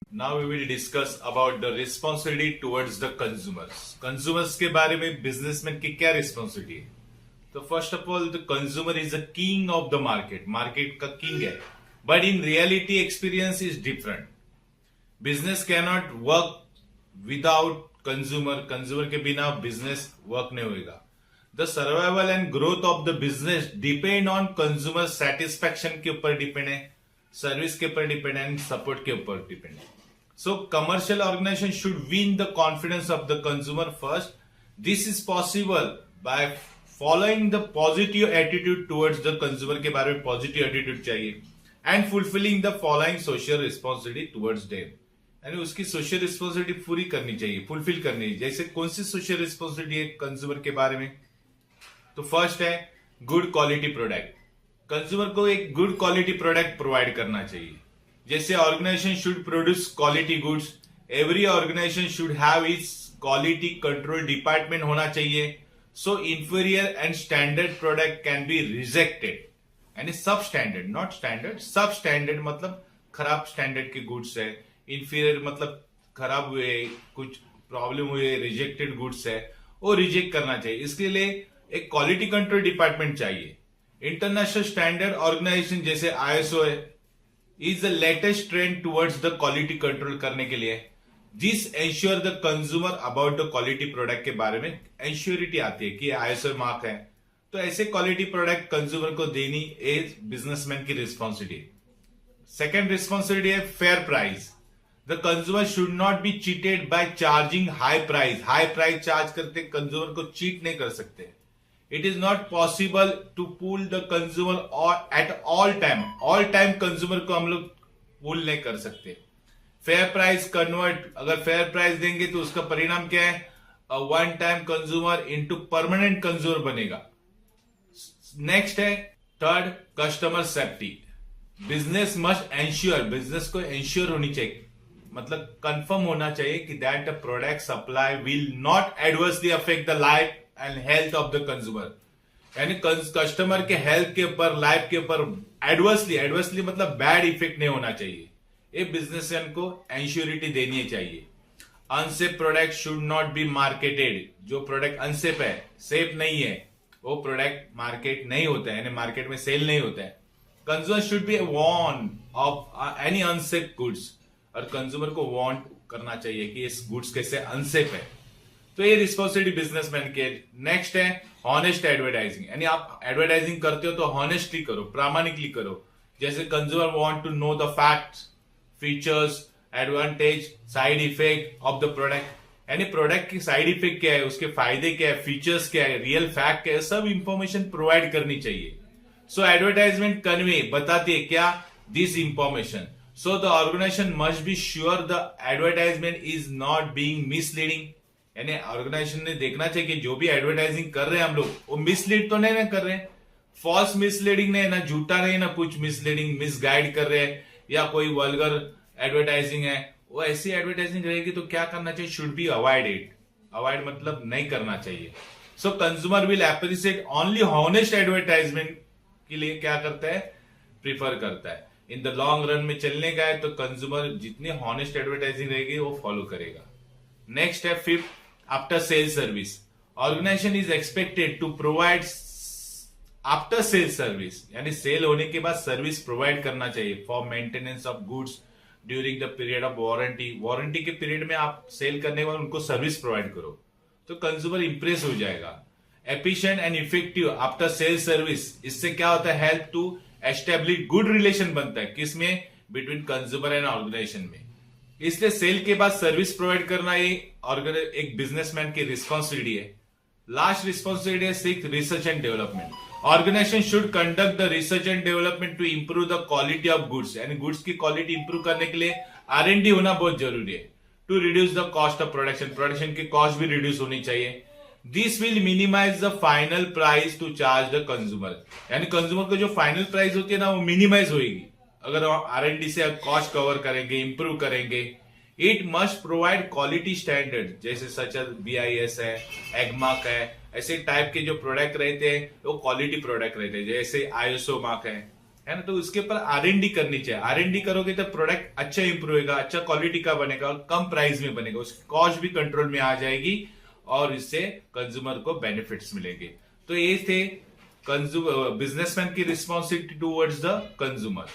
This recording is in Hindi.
Now we will discuss about the responsibility towards the consumers. Consumers के बारे में बिजनेसमैन की क्या रिस्पॉन्सिबिलिटी है? तो first of all the consumer is the king of the market. Market का किंग है, but in reality experience is different. Business cannot work without consumer. Consumer के बिना बिजनेस वर्क नहीं होगा. The survival and growth of the business depend on consumer satisfaction के ऊपर डिपेंड है, सर्विस के ऊपर डिपेंड है, सपोर्ट के ऊपर डिपेंड है. So commercial organization should win the confidence of the consumer first. This is possible by following the positive attitude towards the consumer के बारे में positive attitude चाहिए and fulfilling the following social responsibility towards them. यानी उसकी social responsibility पूरी करनी चाहिए, fulfill करनी चाहिए. जैसे कौन सी social responsibility है consumer के बारे में? तो फर्स्ट है गुड क्वालिटी प्रोडक्ट. कंज्यूमर को एक गुड क्वालिटी प्रोडक्ट प्रोवाइड करना चाहिए. जैसे organisation should produce quality goods. Every organisation should have its quality control department होना चाहिए. So inferior and standard product can be rejected. यानी sub standard, not standard, sub standard मतलब खराब स्टैंडर्ड के गुड्स है. इंफीरियर मतलब खराब हुए, कुछ प्रॉब्लम हुए, रिजेक्टेड गुड्स है, वो रिजेक्ट करना चाहिए. इसके लिए एक क्वालिटी कंट्रोल डिपार्टमेंट चाहिए. इंटरनेशनल स्टैंडर्ड ऑर्गेनाइजेशन जैसे आईएसओ है, is the latest trend towards the quality control करने के लिए. This ensure the consumer about the quality product के बारे में एंश्योरिटी आती है कि आईएसओ मार्क है, तो ऐसे क्वालिटी प्रोडक्ट कंज्यूमर को देनी एज बिजनेसमैन की रिस्पॉन्सिबिलिटी. सेकेंड रिस्पॉन्सिबिलिटी है fair price. The consumer should not be cheated by charging high price. High price charge करते कंज्यूमर को चीट नहीं कर सकते. It is not possible to pull the consumer or at all time. All time consumer को हम लोग pull नहीं कर सकते. Fair price convert, अगर fair price देंगे तो उसका परिणाम क्या है? A one time consumer into permanent consumer बनेगा. Next है third customer safety. Business must ensure, business को ensure होनी चाहिए, मतलब कंफर्म होना चाहिए कि that the product supply will not adversely affect the life and health of the consumer. यानी कस्टमर के हेल्थ के ऊपर, लाइफ के ऊपर एडवर्सली मतलब बैड इफेक्ट नहीं होना चाहिए. ये बिजनेसमैन को एंश्योरिटी देनी चाहिए. Unsafe product should not be marketed. जो प्रोडक्ट अनसेफ है, सेफ नहीं है, वो प्रोडक्ट मार्केट नहीं होता है, यानी मार्केट में सेल नहीं होता है. Consumer should be Warne of any unsafe goods. और कंज्यूमर को वॉर्न करना चाहिए कि इस गुड्स कैसे अनसेफ है. तो ये रिस्पॉन्सिबिलिटी बिजनेसमैन के. नेक्स्ट है हॉनेस्ट एडवर्टाइजिंग. यानी आप एडवर्टाइजिंग करते हो तो हॉनेस्टली करो, प्रामाणिकली करो. जैसे consumer want to know the facts, features, advantage, side effect of the product. यानी प्रोडक्ट की साइड इफेक्ट क्या है, उसके फायदे क्या है, फीचर्स क्या है, रियल फैक्ट क्या है, सब इंफॉर्मेशन प्रोवाइड करनी चाहिए. सो एडवर्टाइजमेंट कन्वे बताती है क्या, this information. So the organization must be sure the advertisement is not being misleading. यानी ऑर्गेनाइजेशन ने देखना चाहिए कि जो भी एडवर्टाइजिंग कर रहे हैं हम लोग, वो मिसलीड तो नहीं ना कर रहे हैं, फॉल्स मिसलीडिंग नहीं, ना झूठा नहीं, ना कुछ मिसलीडिंग, मिसगाइड कर रहे हैं, या कोई वल्गर एडवर्टाइजिंग है. वो ऐसी एडवर्टाइजिंग रहेगी तो क्या करना चाहिए, should be avoid it. Avoid मतलब नहीं करना चाहिए. सो consumer will appreciate only honest advertisement के लिए क्या करता है, प्रीफर करता है. इन द लॉन्ग रन में चलने का है तो कंज्यूमर जितनी हॉनेस्ट एडवर्टाइजिंग रहेगी वो फॉलो करेगा. नेक्स्ट है fifth, after sale service. Organization is expected to provide after sale service. यानी सेल होने के बाद सर्विस प्रोवाइड करना चाहिए for maintenance of goods during the period of warranty. Warranty के पीरियड में आप सेल करने के बाद उनको सर्विस प्रोवाइड करो तो कंज्यूमर इंप्रेस हो जाएगा. Efficient and effective after sale service. इससे क्या होता है, help to establish good relation बनता है, किसमें, बिटवीन कंज्यूमर एंड ऑर्गेनाइजेशन में. इसलिए सेल के बाद सर्विस प्रोवाइड करना ये एक बिजनेसमैन की रिस्पॉन्सिबिलिटी है. लास्ट रिस्पॉन्सिबिलिटी है six, research and development. Organization should conduct the research and development to improve the quality of goods. यानी गुड्स की क्वालिटी इंप्रूव करने के लिए R&D होना बहुत जरूरी है. To reduce the cost of production. Production की कॉस्ट भी रिड्यूस होनी चाहिए. This will minimize the final price to charge the consumer. यानी कंज्यूमर को जो फाइनल प्राइस होती है ना, वो मिनिमाइज होगी अगर R&D से कॉस्ट कवर करेंगे, इंप्रूव करेंगे. It must provide quality standard जैसे सच एज BIS है, एगमार्क है, ऐसे टाइप के जो प्रोडक्ट रहते हैं वो क्वालिटी प्रोडक्ट रहते हैं. जैसे ISO मार्क है, है ना। तो उसके ऊपर R&D करनी चाहिए। R&D करोगे तो प्रोडक्ट अच्छा इंप्रूव होगा, अच्छा क्वालिटी का बनेगा और कम प्राइस में बनेगा, उसकी कॉस्ट भी कंट्रोल में आ जाएगी और इससे कंज्यूमर को बेनिफिट्स मिलेंगे। तो ये थे बिजनेसमैन की रिस्पॉन्सिबिलिटी टूवर्ड्स द कंज्यूमर।